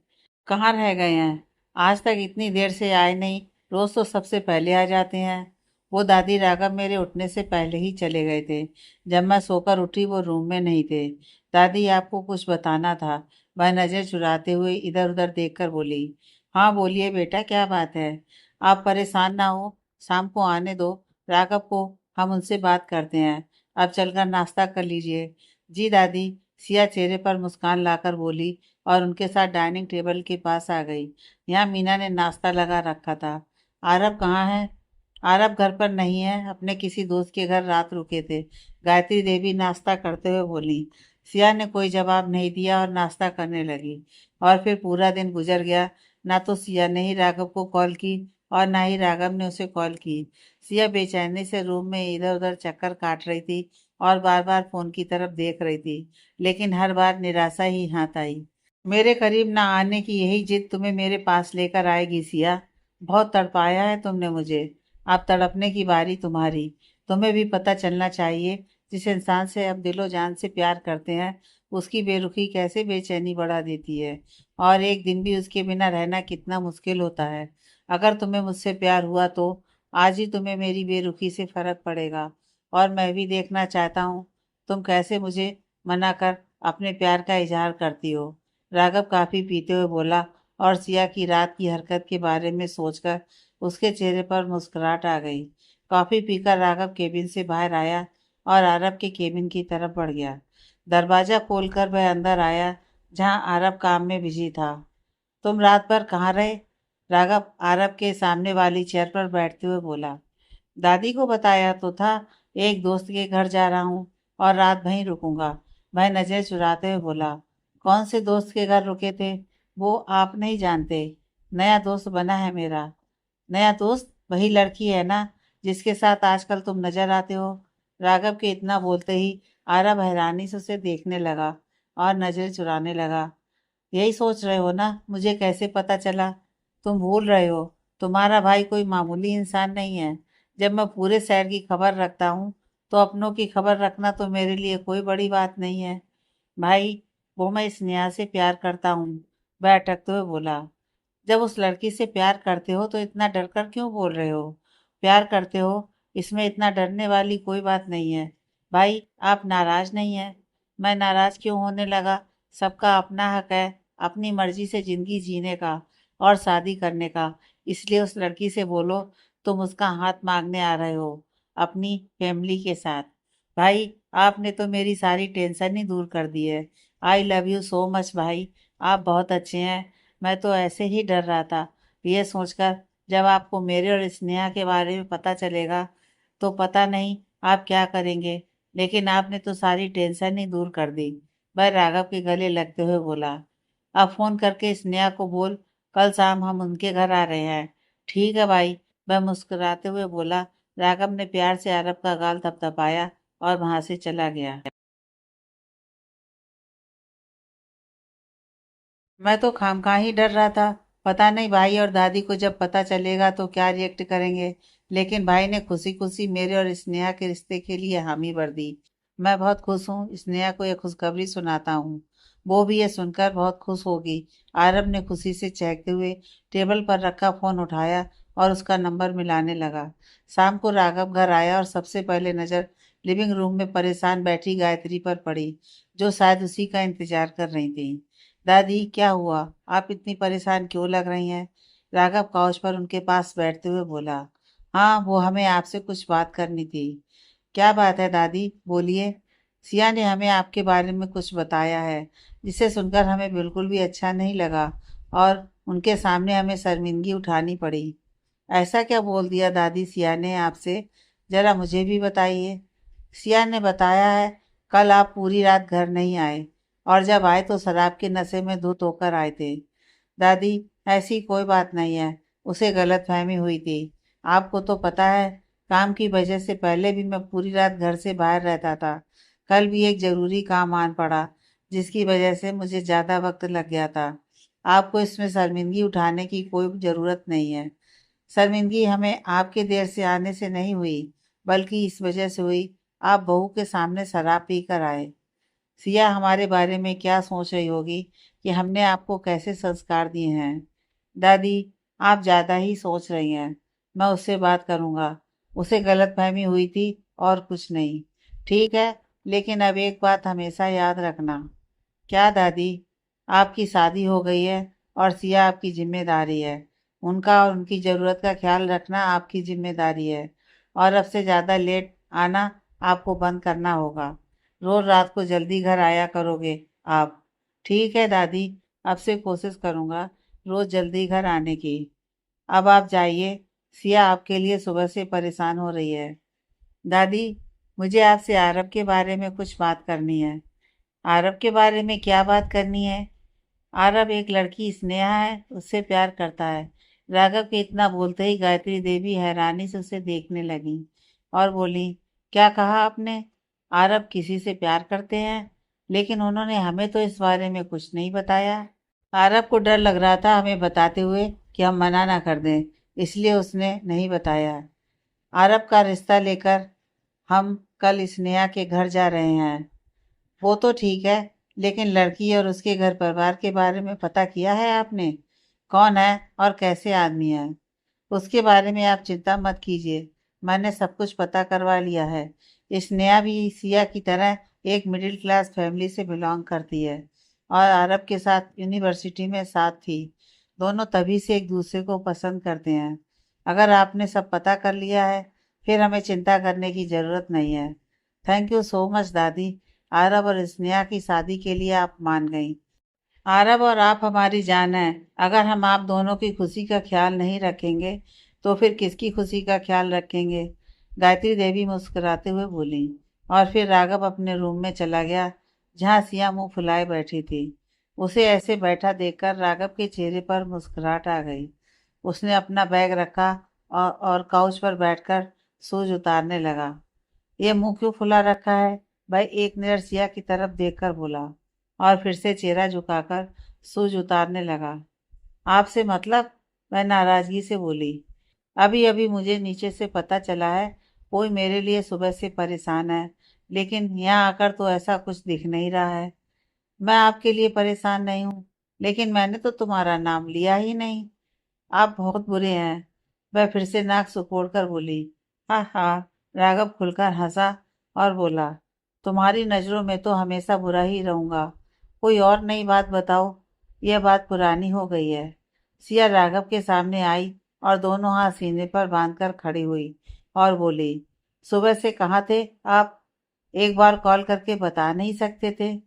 कहाँ रह गए हैं? आज तक इतनी देर से आए नहीं। रोज तो सबसे पहले आ जाते हैं। वो दादी, राघव मेरे उठने से पहले ही चले गए थे। जब मैं सोकर उठी वो रूम में नहीं थे। दादी, आपको कुछ बताना था। वह नजर चुराते हुए इधर उधर देखकर बोली। हाँ बोलिए बेटा, क्या बात है? आप परेशान ना हो, शाम को आने दो राघव को, हम उनसे बात करते हैं। अब चलकर नाश्ता कर लीजिए। जी दादी। सिया चेहरे पर मुस्कान लाकर बोली और उनके साथ डाइनिंग टेबल के पास आ गई। यहाँ मीना ने नाश्ता लगा रखा था। आरब कहाँ है? आरब घर पर नहीं है, अपने किसी दोस्त के घर रात रुके थे। गायत्री देवी नाश्ता करते हुए बोली। सिया ने कोई जवाब नहीं दिया और नाश्ता करने लगी। और फिर पूरा दिन गुजर गया। ना तो सिया ने ही राघव को कॉल की और ना ही राघव ने उसे कॉल की। सिया बेचैनी से रूम में इधर उधर चक्कर काट रही थी और बार बार फोन की तरफ देख रही थी, लेकिन हर बार निराशा ही हाथ आई। मेरे करीब ना आने की यही जिद तुम्हें मेरे पास लेकर आएगी सिया। बहुत तड़पाया है तुमने मुझे। अब तड़पने की बारी तुम्हारी। तुम्हें भी पता चलना चाहिए, जिस इंसान से हम दिलो जान से प्यार करते हैं, उसकी बेरुखी कैसे बेचैनी बढ़ा देती है। और एक दिन भी उसके बिना रहना कितना मुश्किल होता है। अगर तुम्हें मुझसे प्यार हुआ तो आज ही तुम्हें मेरी बेरुखी से फर्क पड़ेगा। और मैं भी देखना चाहता हूँ तुम कैसे मुझे मना कर अपने प्यार का इजहार करती हो। राघव काफी पीते हुए बोला, और सिया की रात की हरकत के बारे में सोचकर उसके चेहरे पर मुस्कुराहट आ गई। कॉफी पीकर राघव केबिन से बाहर आया और आरब के केबिन की तरफ बढ़ गया। दरवाजा खोलकर वह अंदर आया, जहां आरब काम में बिजी था। तुम रात भर कहाँ रहे? राघव आरब के सामने वाली चेयर पर बैठते हुए बोला। दादी को बताया तो था, एक दोस्त के घर जा रहा हूँ और रात वहीं रुकूंगा। वह नजर चुराते हुए बोला। कौन से दोस्त के घर रुके थे? वो आप नहीं जानते। नया दोस्त बना है मेरा। नया दोस्त? वही लड़की है ना जिसके साथ आजकल तुम नजर आते हो? राघव के इतना बोलते ही आरब हैरानी से उसे देखने लगा और नजर चुराने लगा। यही सोच रहे हो ना मुझे कैसे पता चला? तुम भूल रहे हो, तुम्हारा भाई कोई मामूली इंसान नहीं है। जब मैं पूरे शहर की खबर रखता हूँ, तो अपनों की खबर रखना तो मेरे लिए कोई बड़ी बात नहीं है। भाई, वो मैं स्नेहा से प्यार करता हूँ। वह अटकते हुए बोला। जब उस लड़की से प्यार करते हो तो इतना डर कर क्यों बोल रहे हो? प्यार करते हो, इसमें इतना डरने वाली कोई बात नहीं है। भाई, आप नाराज नहीं हैं? मैं नाराज क्यों होने लगा? सबका अपना हक है अपनी मर्जी से जिंदगी जीने का और शादी करने का। इसलिए उस लड़की से बोलो तुम उसका हाथ मांगने आ रहे हो अपनी फैमिली के साथ। भाई, आपने तो मेरी सारी टेंशन ही दूर कर दी है। I love you so much भाई। आप बहुत अच्छे हैं। मैं तो ऐसे ही डर रहा था, ये सोचकर जब आपको मेरे और स्नेहा के बारे में पता चलेगा तो पता नहीं आप क्या करेंगे। लेकिन आपने तो सारी टेंशन ही दूर कर दी। वह राघव के गले लगते हुए बोला। अब फोन करके स्नेहा को बोल, कल शाम हम उनके घर आ रहे हैं। ठीक है भाई, वह मुस्कुराते हुए बोला। राघव ने प्यार से आरब का गाल थपथपाया और वहां से चला गया। मैं तो खामखा ही डर रहा था। पता नहीं भाई और दादी को जब पता चलेगा तो क्या रिएक्ट करेंगे। लेकिन भाई ने खुशी खुशी मेरे और स्नेहा के रिश्ते के लिए हामी भर दी। मैं बहुत खुश हूँ। स्नेहा को यह खुशखबरी सुनाता हूँ, वो भी ये सुनकर बहुत खुश होगी। आरब ने खुशी से चहकते हुए टेबल पर रखा फोन उठाया और उसका नंबर मिलाने लगा। शाम को राघव घर आया और सबसे पहले नजर लिविंग रूम में परेशान बैठी गायत्री पर पड़ी, जो शायद उसी का इंतजार कर रही थी। दादी, क्या हुआ? आप इतनी परेशान क्यों लग रही हैं? राघव काउच पर उनके पास बैठते हुए बोला। हाँ, वो हमें आपसे कुछ बात करनी थी। क्या बात है दादी, बोलिए। सिया ने हमें आपके बारे में कुछ बताया है, जिसे सुनकर हमें बिल्कुल भी अच्छा नहीं लगा और उनके सामने हमें शर्मिंदगी उठानी पड़ी। ऐसा क्या बोल दिया दादी सिया ने आपसे? जरा मुझे भी बताइए। सिया ने बताया है, कल आप पूरी रात घर नहीं आए और जब आए तो शराब के नशे में धुत होकर आए थे। दादी, ऐसी कोई बात नहीं है, उसे गलतफहमी हुई थी। आपको तो पता है, काम की वजह से पहले भी मैं पूरी रात घर से बाहर रहता था। कल भी एक ज़रूरी काम आन पड़ा, जिसकी वजह से मुझे ज़्यादा वक्त लग गया था। आपको इसमें शर्मिंदगी उठाने की कोई ज़रूरत नहीं है। शर्मिंदगी हमें आपके देर से आने से नहीं हुई, बल्कि इस वजह से हुई, आप बहू के सामने शराब पी कर आए। सिया हमारे बारे में क्या सोच रही होगी कि हमने आपको कैसे संस्कार दिए हैं। दादी, आप ज़्यादा ही सोच रही हैं। मैं उससे बात करूँगा। उसे गलतफहमी हुई थी और कुछ नहीं। ठीक है, लेकिन अब एक बात हमेशा याद रखना। क्या दादी? आपकी शादी हो गई है और सिया आपकी जिम्मेदारी है। उनका और उनकी ज़रूरत का ख्याल रखना आपकी जिम्मेदारी है। और अब से ज़्यादा लेट आना आपको बंद करना होगा। रोज़ रात को जल्दी घर आया करोगे आप। ठीक है दादी, अब से कोशिश करूँगा रोज़ जल्दी घर आने की। अब आप जाइए, सिया आपके लिए सुबह से परेशान हो रही है। दादी, मुझे आपसे आरब के बारे में कुछ बात करनी है। आरब के बारे में क्या बात करनी है? आरब एक लड़की स्नेहा है, उससे प्यार करता है। राघव के इतना बोलते ही गायत्री देवी हैरानी से उसे देखने लगी और बोली, क्या कहा आपने? आरब किसी से प्यार करते हैं? लेकिन उन्होंने हमें तो इस बारे में कुछ नहीं बताया। आरब को डर लग रहा था हमें बताते हुए कि हम मना ना कर दें, इसलिए उसने नहीं बताया। आरब का रिश्ता लेकर हम कल स्नेहा के घर जा रहे हैं। वो तो ठीक है, लेकिन लड़की और उसके घर परिवार के बारे में पता किया है आपने? कौन है और कैसे आदमी है? उसके बारे में आप चिंता मत कीजिए, मैंने सब कुछ पता करवा लिया है। स्नेहा भी सिया की तरह एक मिडिल क्लास फैमिली से बिलोंग करती है और अरब के साथ यूनिवर्सिटी में साथ थी। दोनों तभी से एक दूसरे को पसंद करते हैं। अगर आपने सब पता कर लिया है, फिर हमें चिंता करने की ज़रूरत नहीं है। थैंक यू सो मच दादी। आरब और स्नेहा की शादी के लिए आप मान गई। आरब और आप हमारी जान है। अगर हम आप दोनों की खुशी का ख्याल नहीं रखेंगे, तो फिर किसकी खुशी का ख्याल रखेंगे? गायत्री देवी मुस्कुराते हुए बोली और फिर राघव अपने रूम में चला गया, जहाँ सिया मुंह फुलाए बैठी थी। उसे ऐसे बैठा देखकर राघव के चेहरे पर मुस्कुराहट आ गई। उसने अपना बैग रखा और काउच पर बैठकर शूज उतारने लगा। ये मुंह क्यों फुला रखा है? भाई एक मिनट सिया की तरफ देखकर बोला और फिर से चेहरा झुकाकर शूज उतारने लगा। आपसे मतलब? मैं नाराजगी से बोली। अभी अभी मुझे नीचे से पता चला है, कोई मेरे लिए सुबह से परेशान है, लेकिन यहाँ आकर तो ऐसा कुछ दिख नहीं रहा है। मैं आपके लिए परेशान नहीं हूँ, लेकिन मैंने तो तुम्हारा नाम लिया ही नहीं। आप बहुत बुरे हैं। वह फिर से नाक सिकोड़कर बोली। हाँ हाँ। राघव खुलकर हंसा और बोला, तुम्हारी नज़रों में तो हमेशा बुरा ही रहूंगा। कोई और नई बात बताओ, यह बात पुरानी हो गई है। सिया राघव के सामने आई और दोनों हाथ सीने पर बांधकर खड़ी हुई और बोली, सुबह से कहाँ थे आप? एक बार कॉल करके बता नहीं सकते थे?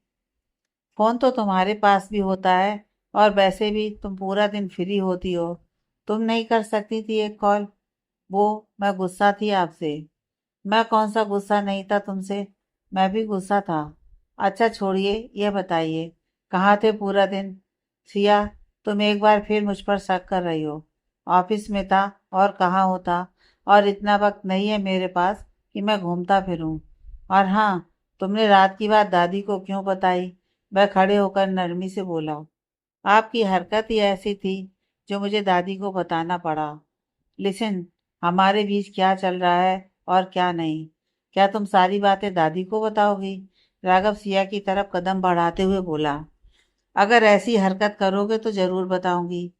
फोन तो तुम्हारे पास भी होता है और वैसे भी तुम पूरा दिन फ्री होती हो। तुम नहीं कर सकती थी एक कॉल? वो, मैं गुस्सा थी आपसे। मैं कौन सा गुस्सा नहीं था तुमसे? मैं भी गुस्सा था। अच्छा छोड़िए, ये बताइए, कहाँ थे पूरा दिन? सिया, तुम एक बार फिर मुझ पर शक कर रही हो। ऑफिस में था, और कहाँ होता? और इतना वक्त नहीं है मेरे पास कि मैं घूमता फिरूं। और हाँ, तुमने रात की बात दादी को क्यों बताई? वह खड़े होकर नरमी से बोला। आपकी हरकत ही ऐसी थी, जो मुझे दादी को बताना पड़ा। लिसन, हमारे बीच क्या चल रहा है और क्या नहीं, क्या तुम सारी बातें दादी को बताओगी? राघव सिया की तरफ कदम बढ़ाते हुए बोला। अगर ऐसी हरकत करोगे तो जरूर बताऊंगी।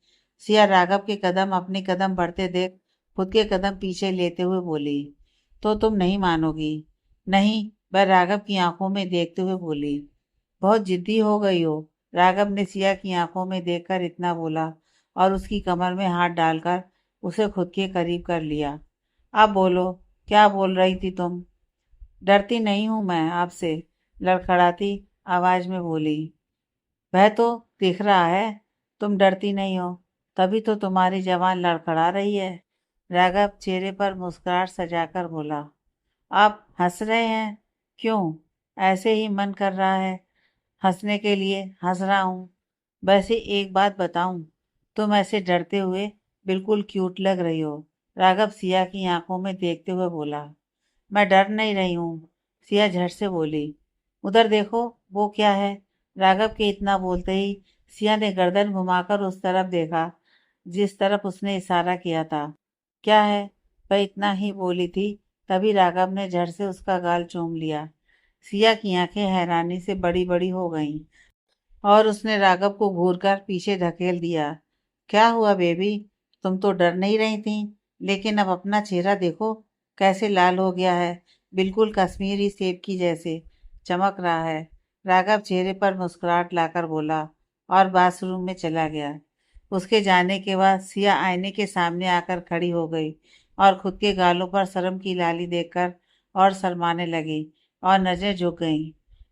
सिया राघव के कदम अपने कदम बढ़ते देख खुद के कदम पीछे लेते हुए बोली। तो तुम नहीं मानोगी? नहीं, वह राघव की आंखों में देखते हुए बोली। बहुत जिद्दी हो गई हो। राघव ने सिया की आंखों में देखकर इतना बोला और उसकी कमर में हाथ डालकर उसे खुद के करीब कर लिया। अब बोलो, क्या बोल रही थी तुम? डरती नहीं हूं मैं आपसे, लड़खड़ाती आवाज में बोली। वह तो दिख रहा है, तुम डरती नहीं हो, तभी तो तुम्हारी जवान लड़खड़ा रही है। राघव चेहरे पर मुस्कुराहट सजाकर बोला। आप हंस रहे हैं? क्यों? ऐसे ही मन कर रहा है, हंसने के लिए हंस रहा हूँ। वैसे एक बात बताऊं, तुम ऐसे डरते हुए बिल्कुल क्यूट लग रही हो। राघव सिया की आंखों में देखते हुए बोला। मैं डर नहीं रही हूँ, सिया झट से बोली। उधर देखो, वो क्या है? राघव के इतना बोलते ही सिया ने गर्दन घुमाकर उस तरफ देखा जिस तरफ उसने इशारा किया था। क्या है? वह इतना ही बोली थी, तभी राघव ने झट से उसका गाल चूम लिया। सिया की आंखें हैरानी से बड़ी बड़ी हो गईं और उसने राघव को घूरकर पीछे धकेल दिया। क्या हुआ बेबी? तुम तो डर नहीं रही थी, लेकिन अब अपना चेहरा देखो, कैसे लाल हो गया है, बिल्कुल कश्मीरी सेब की जैसे चमक रहा है। राघव चेहरे पर मुस्कुराहट लाकर बोला और बाथरूम में चला गया। उसके जाने के बाद सिया आईने के सामने आकर खड़ी हो गई और खुद के गालों पर शर्म की लाली देखकर और शर्माने लगी और नजरें झुक गईं।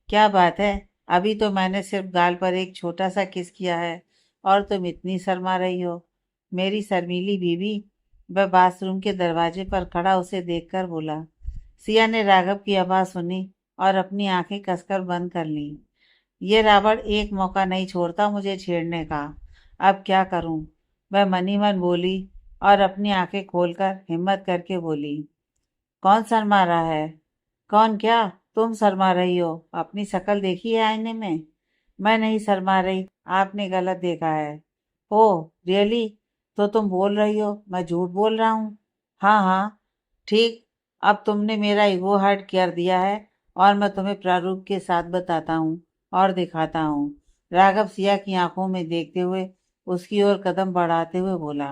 क्या बात है, अभी तो मैंने सिर्फ गाल पर एक छोटा सा किस किया है और तुम इतनी शर्मा रही हो, मेरी शर्मीली बीवी। वह बाथरूम के दरवाजे पर खड़ा उसे देखकर बोला। सिया ने राघव की आवाज़ सुनी और अपनी आंखें कसकर बंद कर लीं। ये रावण एक मौका नहीं छोड़ता मुझे छेड़ने का। अब क्या करूं? वह मन ही मन बोली और अपनी आंखें खोलकर हिम्मत करके बोली। कौन शर्मा रहा है? कौन? क्या तुम शर्मा रही हो? अपनी शक्ल देखी है आईने में? मैं नहीं शर्मा रही, आपने गलत देखा है। Oh really? तो तुम बोल रही हो मैं झूठ बोल रहा हूँ? हाँ हाँ, ठीक। अब तुमने मेरा ईगो हर्ट कर दिया है और मैं तुम्हें प्रारूप के साथ बताता हूँ और दिखाता हूँ। राघव सिया की आंखों में देखते हुए उसकी ओर कदम बढ़ाते हुए बोला।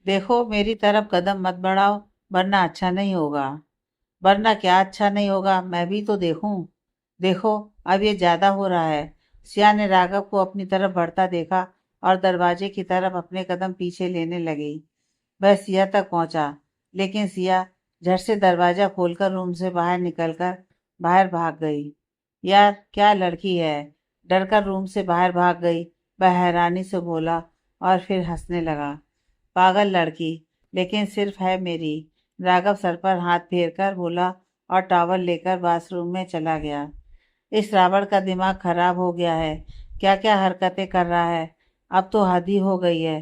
देखो, मेरी तरफ कदम मत बढ़ाओ, वरना अच्छा नहीं होगा। वरना क्या अच्छा नहीं होगा? मैं भी तो देखूं। देखो, अब ये ज्यादा हो रहा है। सिया ने राघव को अपनी तरफ बढ़ता देखा और दरवाजे की तरफ अपने कदम पीछे लेने लगी। वह सिया तक पहुंचा, लेकिन सिया झट से दरवाजा खोलकर रूम से बाहर निकलकर बाहर भाग गई। यार, क्या लड़की है, डरकर रूम से बाहर भाग गई, वह हैरानी से बोला और फिर हंसने लगा। पागल लड़की, लेकिन सिर्फ है मेरी। राघव सर पर हाथ फेरकर बोला और टॉवल लेकर बाथरूम में चला गया। इस रावण का दिमाग खराब हो गया है, क्या क्या हरकतें कर रहा है। अब तो हद ही हो गई है,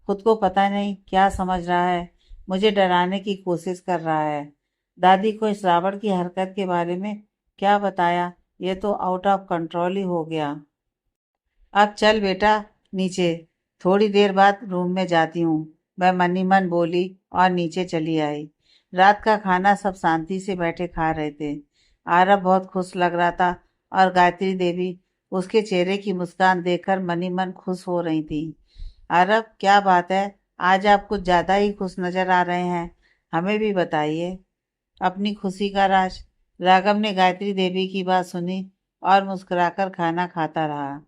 खुद को पता नहीं क्या समझ रहा है, मुझे डराने की कोशिश कर रहा है। दादी को इस रावण की हरकत के बारे में क्या बताया? ये तो आउट ऑफ कंट्रोल ही हो गया। अब चल बेटा नीचे, थोड़ी देर बाद रूम में जाती हूँ, वह मन ही मन बोली और नीचे चली आई। रात का खाना सब शांति से बैठे खा रहे थे। आरव बहुत खुश लग रहा था और गायत्री देवी उसके चेहरे की मुस्कान देखकर मन ही मन खुश हो रही थी। आरव, क्या बात है, आज आप कुछ ज्यादा ही खुश नजर आ रहे हैं, हमें भी बताइए अपनी खुशी का राज। राघव ने गायत्री देवी की बात सुनी और मुस्कुराकर खाना खाता रहा।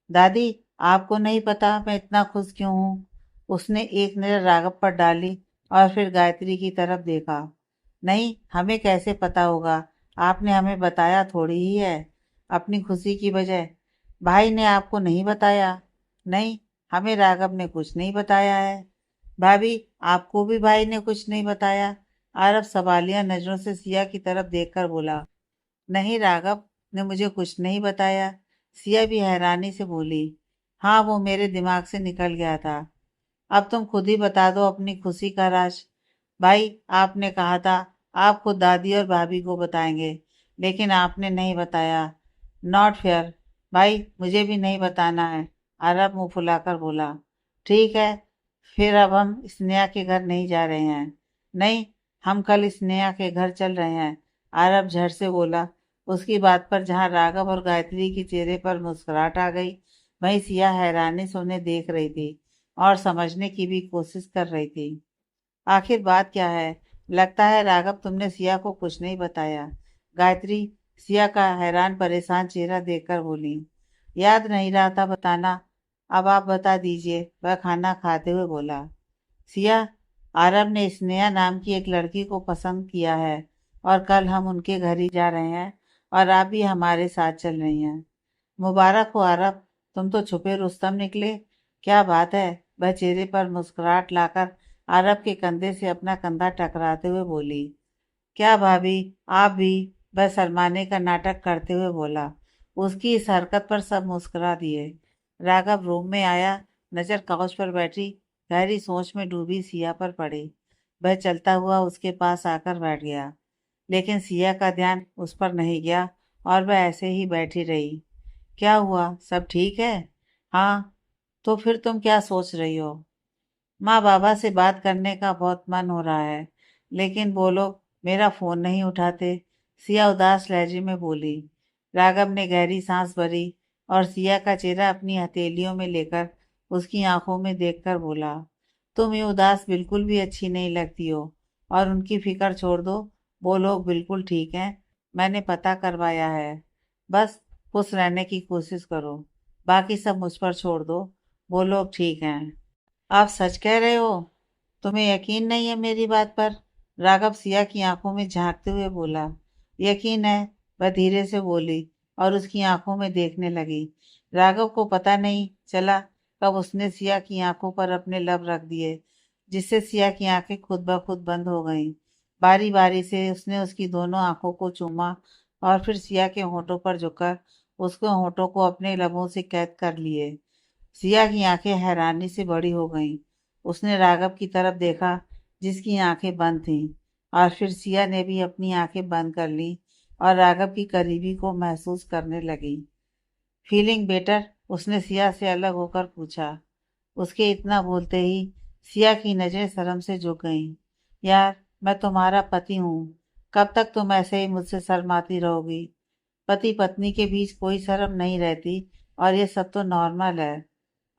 दादी, आपको नहीं पता मैं इतना खुश क्यों हूँ? उसने एक नजर राघव पर डाली और फिर गायत्री की तरफ देखा। नहीं, हमें कैसे पता होगा, आपने हमें बताया थोड़ी ही है अपनी खुशी की वजह। भाई ने आपको नहीं बताया? नहीं, हमें राघव ने कुछ नहीं बताया है। भाभी, आपको भी भाई ने कुछ नहीं बताया? आरव सवालिया नजरों से सिया की तरफ देखकर बोला। नहीं, राघव ने मुझे कुछ नहीं बताया। सिया भी हैरानी से बोली। हाँ, वो मेरे दिमाग से निकल गया था। अब तुम खुद ही बता दो अपनी खुशी का राज। भाई, आपने कहा था आप खुद दादी और भाभी को बताएंगे, लेकिन आपने नहीं बताया। Not fair. भाई, मुझे भी नहीं बताना है, आरव मुंह फुलाकर बोला। ठीक है, फिर अब हम स्नेहा के घर नहीं जा रहे हैं। नहीं, हम कल स्नेहा के घर चल रहे हैं, आरव झट से बोला। उसकी बात पर जहाँ राघव और गायत्री के चेहरे पर मुस्कुराहट आ गई, वहीं सिया हैरानी से उन्हें देख रही थी और समझने की भी कोशिश कर रही थी। आखिर बात क्या है? लगता है राघव तुमने सिया को कुछ नहीं बताया। गायत्री सिया का हैरान परेशान चेहरा देखकर बोली, याद नहीं रहा था बताना, अब आप बता दीजिए, वह खाना खाते हुए बोला। सिया, आरब ने स्नेहा नाम की एक लड़की को पसंद किया है और कल हम उनके घर ही जा रहे हैं और आप भी हमारे साथ चल रही हैं। मुबारक हो आरब, तुम तो छुपे रुस्तम निकले। क्या बात है, वह चेहरे पर मुस्कुराहट लाकर आरब के कंधे से अपना कंधा टकराते हुए बोली। क्या भाभी, आप भी, वह शर्माने का नाटक करते हुए बोला। उसकी इस हरकत पर सब मुस्कुरा दिए। राघव रूम में आया, नजर काउच पर बैठी गहरी सोच में डूबी सिया पर पड़ी। वह चलता हुआ उसके पास आकर बैठ गया, लेकिन सिया का ध्यान उस पर नहीं गया और वह ऐसे ही बैठी रही। क्या हुआ, सब ठीक है? हाँ, तो फिर तुम क्या सोच रही हो? माँ बाबा से बात करने का बहुत मन हो रहा है, लेकिन वो लोग मेरा फोन नहीं उठाते, सिया उदास लहजे में बोली। राघव ने गहरी सांस भरी और सिया का चेहरा अपनी हथेलियों में लेकर उसकी आंखों में देखकर बोला, तुम ये उदास बिल्कुल भी अच्छी नहीं लगती हो और उनकी फिक्र छोड़ दो, वो लोग बिल्कुल ठीक हैं, मैंने पता करवाया है। बस खुश रहने की कोशिश करो, बाकी सब मुझ पर छोड़ दो, वो लोग ठीक हैं। आप सच कह रहे हो? तुम्हें यकीन नहीं है मेरी बात पर? राघव सिया की आंखों में झांकते हुए बोला। यकीन है, वह धीरे से बोली और उसकी आंखों में देखने लगी। राघव को पता नहीं चला कब उसने सिया की आंखों पर अपने लब रख दिए, जिससे सिया की आंखें खुद ब खुद बंद हो गईं। बारी बारी से उसने उसकी दोनों आंखों को चूमा और फिर सिया के होठों पर झुककर उसके होठों को अपने लबों से कैद कर लिए। सिया की आंखें हैरानी से बड़ी हो गईं। उसने राघव की तरफ देखा, जिसकी आंखें बंद थीं, और फिर सिया ने भी अपनी आंखें बंद कर ली और राघव की करीबी को महसूस करने लगी। Feeling better? उसने सिया से अलग होकर पूछा। उसके इतना बोलते ही सिया की नजरें शर्म से झुक गईं। यार, मैं तुम्हारा पति हूँ, कब तक तुम ऐसे ही मुझसे शर्माती रहोगी? पति पत्नी के बीच कोई शर्म नहीं रहती और ये सब तो नॉर्मल है।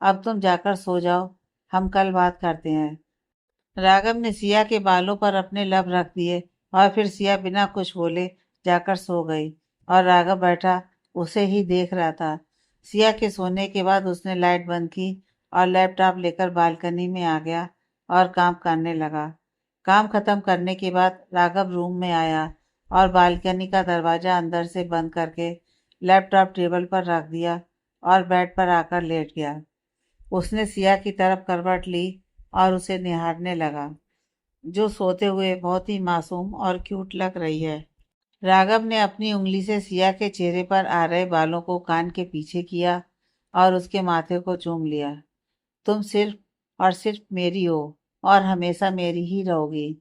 अब तुम जाकर सो जाओ, हम कल बात करते हैं। राघव ने सिया के बालों पर अपने लब रख दिए और फिर सिया बिना कुछ बोले जाकर सो गई और राघव बैठा उसे ही देख रहा था। सिया के सोने के बाद उसने लाइट बंद की और लैपटॉप लेकर बालकनी में आ गया और काम करने लगा। काम खत्म करने के बाद राघव रूम में आया और बालकनी का दरवाजा अंदर से बंद करके लैपटॉप टेबल पर रख दिया और बेड पर आकर लेट गया। उसने सिया की तरफ करवट ली और उसे निहारने लगा, जो सोते हुए बहुत ही मासूम और क्यूट लग रही है। राघव ने अपनी उंगली से सिया के चेहरे पर आ रहे बालों को कान के पीछे किया और उसके माथे को चूम लिया। तुम सिर्फ और सिर्फ मेरी हो और हमेशा मेरी ही रहोगी।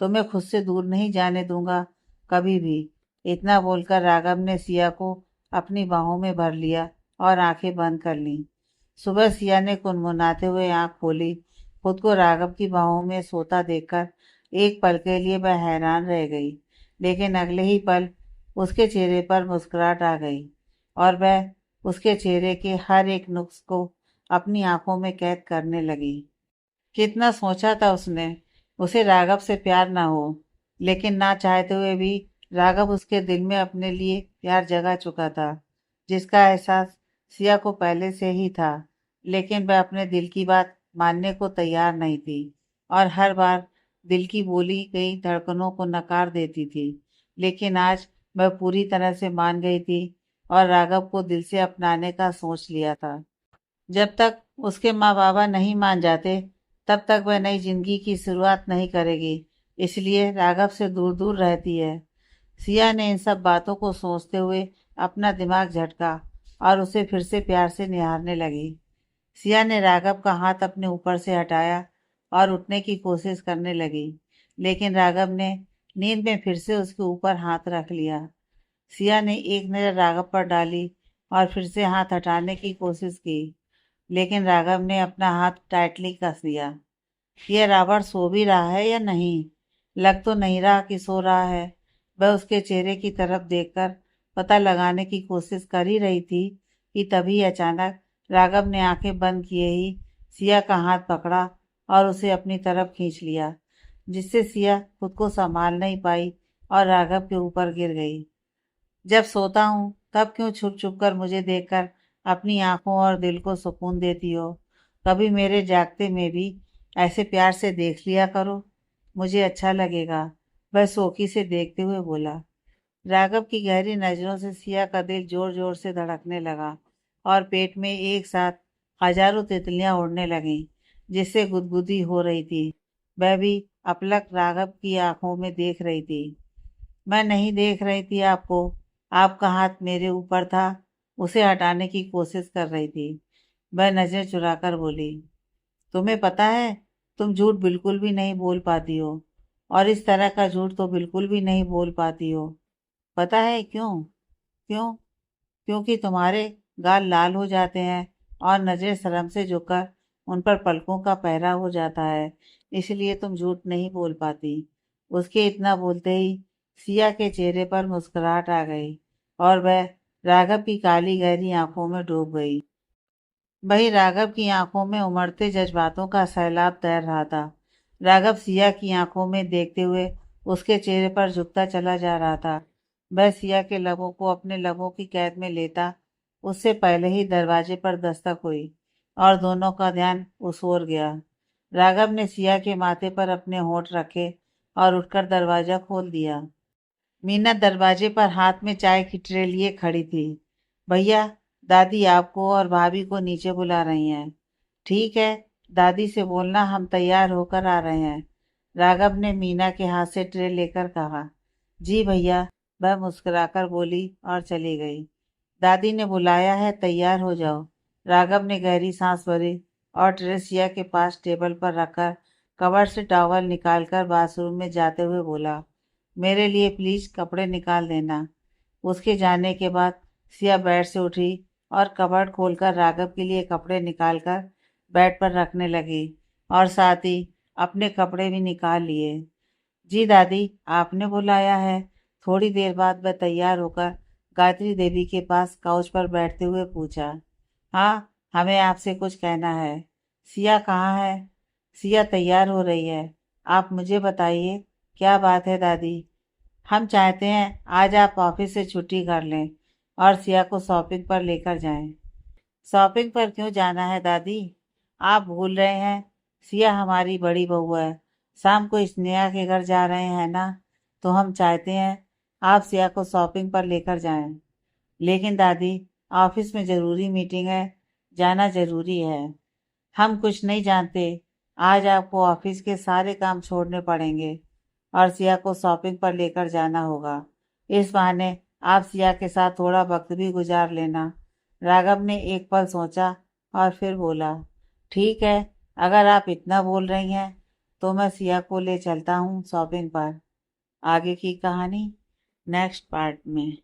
तुम्हें खुद से दूर नहीं जाने दूंगा, कभी भी। इतना बोलकर राघव ने सिया को अपनी बाहों में भर लिया और आंखें बंद कर लीं। सुबह सिया ने कुनमुनाते हुए आंख खोली। खुद को राघव की बाहों में सोता देखकर एक पल के लिए वह हैरान रह गई, लेकिन अगले ही पल उसके चेहरे पर मुस्कुराहट आ गई और वह उसके चेहरे के हर एक नुक्स को अपनी आंखों में कैद करने लगी। कितना सोचा था उसने, उसे राघव से प्यार ना हो, लेकिन ना चाहते हुए भी राघव उसके दिल में अपने लिए प्यार जगा चुका था, जिसका एहसास सिया को पहले से ही था। लेकिन वह अपने दिल की बात मानने को तैयार नहीं थी और हर बार दिल की बोली गई धड़कनों को नकार देती थी। लेकिन आज वह पूरी तरह से मान गई थी और राघव को दिल से अपनाने का सोच लिया था। जब तक उसके माँ बाबा नहीं मान जाते, तब तक वह नई जिंदगी की शुरुआत नहीं करेगी, इसलिए राघव से दूर दूर रहती है। सिया ने इन सब बातों को सोचते हुए अपना दिमाग झटका और उसे फिर से प्यार से निहारने लगी। सिया ने राघव का हाथ अपने ऊपर से हटाया और उठने की कोशिश करने लगी, लेकिन राघव ने नींद में फिर से उसके ऊपर हाथ रख लिया। सिया ने एक नज़र राघव पर डाली और फिर से हाथ हटाने की कोशिश की, लेकिन राघव ने अपना हाथ टाइटली कस दिया। यह रावण सो भी रहा है या नहीं? लग तो नहीं रहा कि सो रहा है। वह उसके चेहरे की तरफ देखकर पता लगाने की कोशिश कर ही रही थी कि तभी अचानक राघव ने आंखें बंद किए ही सिया का हाथ पकड़ा और उसे अपनी तरफ खींच लिया, जिससे सिया खुद को संभाल नहीं पाई और राघव के ऊपर गिर गई। जब सोता हूँ तब क्यों छुप छुप कर मुझे देखकर अपनी आंखों और दिल को सुकून देती हो? कभी मेरे जागते में भी ऐसे प्यार से देख लिया करो, मुझे अच्छा लगेगा। वह शौकी से देखते हुए बोला। राघव की गहरी नजरों से सिया का दिल जोर जोर से धड़कने लगा और पेट में एक साथ हजारों तितलियां उड़ने लगीं, जिससे गुदगुदी हो रही थी। वह भी अपलक राघव की आंखों में देख रही थी। मैं नहीं देख रही थी आपको, आपका हाथ मेरे ऊपर था, उसे हटाने की कोशिश कर रही थी। वह नजर चुराकर बोली, तुम्हें पता है, तुम झूठ बिल्कुल भी नहीं बोल पाती हो, और इस तरह का झूठ तो बिल्कुल भी नहीं बोल पाती हो। पता है क्यों? क्यों? क्योंकि तुम्हारे गाल लाल हो जाते हैं और नजरें शर्म से झुककर उन पर पलकों का पहरा हो जाता है, इसलिए तुम झूठ नहीं बोल पाती। उसके इतना बोलते ही सिया के चेहरे पर मुस्कुराहट आ गई और वह राघव की काली गहरी आंखों में डूब गई। वही राघव की आंखों में उमड़ते जज्बातों का सैलाब तैर रहा था। राघव सिया की आंखों में देखते हुए उसके चेहरे पर झुकता चला जा रहा था। वह सिया के लबों को अपने लबों की कैद में लेता उससे पहले ही दरवाजे पर दस्तक हुई और दोनों का ध्यान उस ओर गया। राघव ने सिया के माथे पर अपने होंठ रखे और उठकर दरवाजा खोल दिया। मीना दरवाजे पर हाथ में चाय की ट्रे लिए खड़ी थी। भैया, दादी आपको और भाभी को नीचे बुला रही हैं। ठीक है, दादी से बोलना हम तैयार होकर आ रहे हैं। राघव ने मीना के हाथ से ट्रे लेकर कहा। जी भैया, वह मुस्कुराकर बोली और चली गई। दादी ने बुलाया है, तैयार हो जाओ। राघव ने गहरी सांस भरी और ट्रे सिया के पास टेबल पर रखकर कवर से टॉवल निकालकर बाथरूम में जाते हुए बोला, मेरे लिए प्लीज कपड़े निकाल देना। उसके जाने के बाद सिया बेड से उठी और कबर्ड खोलकर राघव के लिए कपड़े निकालकर बेड पर रखने लगी और साथ ही अपने कपड़े भी निकाल लिए। जी दादी, आपने बुलाया है। थोड़ी देर बाद वह तैयार होकर गायत्री देवी के पास काउच पर बैठते हुए पूछा। हाँ, हमें आपसे कुछ कहना है। सिया कहाँ है? सिया तैयार हो रही है। आप मुझे बताइए, क्या बात है दादी? हम चाहते हैं आज आप ऑफिस से छुट्टी कर लें और सिया को शॉपिंग पर लेकर जाएं। शॉपिंग पर क्यों जाना है दादी? आप भूल रहे हैं, सिया हमारी बड़ी बहू है। शाम को स्नेहा के घर जा रहे हैं ना, तो हम चाहते हैं आप सिया को शॉपिंग पर लेकर जाएं। लेकिन दादी, ऑफिस में ज़रूरी मीटिंग है, जाना ज़रूरी है। हम कुछ नहीं जानते, आज आपको ऑफिस के सारे काम छोड़ने पड़ेंगे और सिया को शॉपिंग पर लेकर जाना होगा। इस बहाने आप सिया के साथ थोड़ा वक्त भी गुजार लेना। राघव ने एक पल सोचा और फिर बोला, ठीक है, अगर आप इतना बोल रही हैं तो मैं सिया को ले चलता हूँ शॉपिंग पर। आगे की कहानी नेक्स्ट पार्ट में।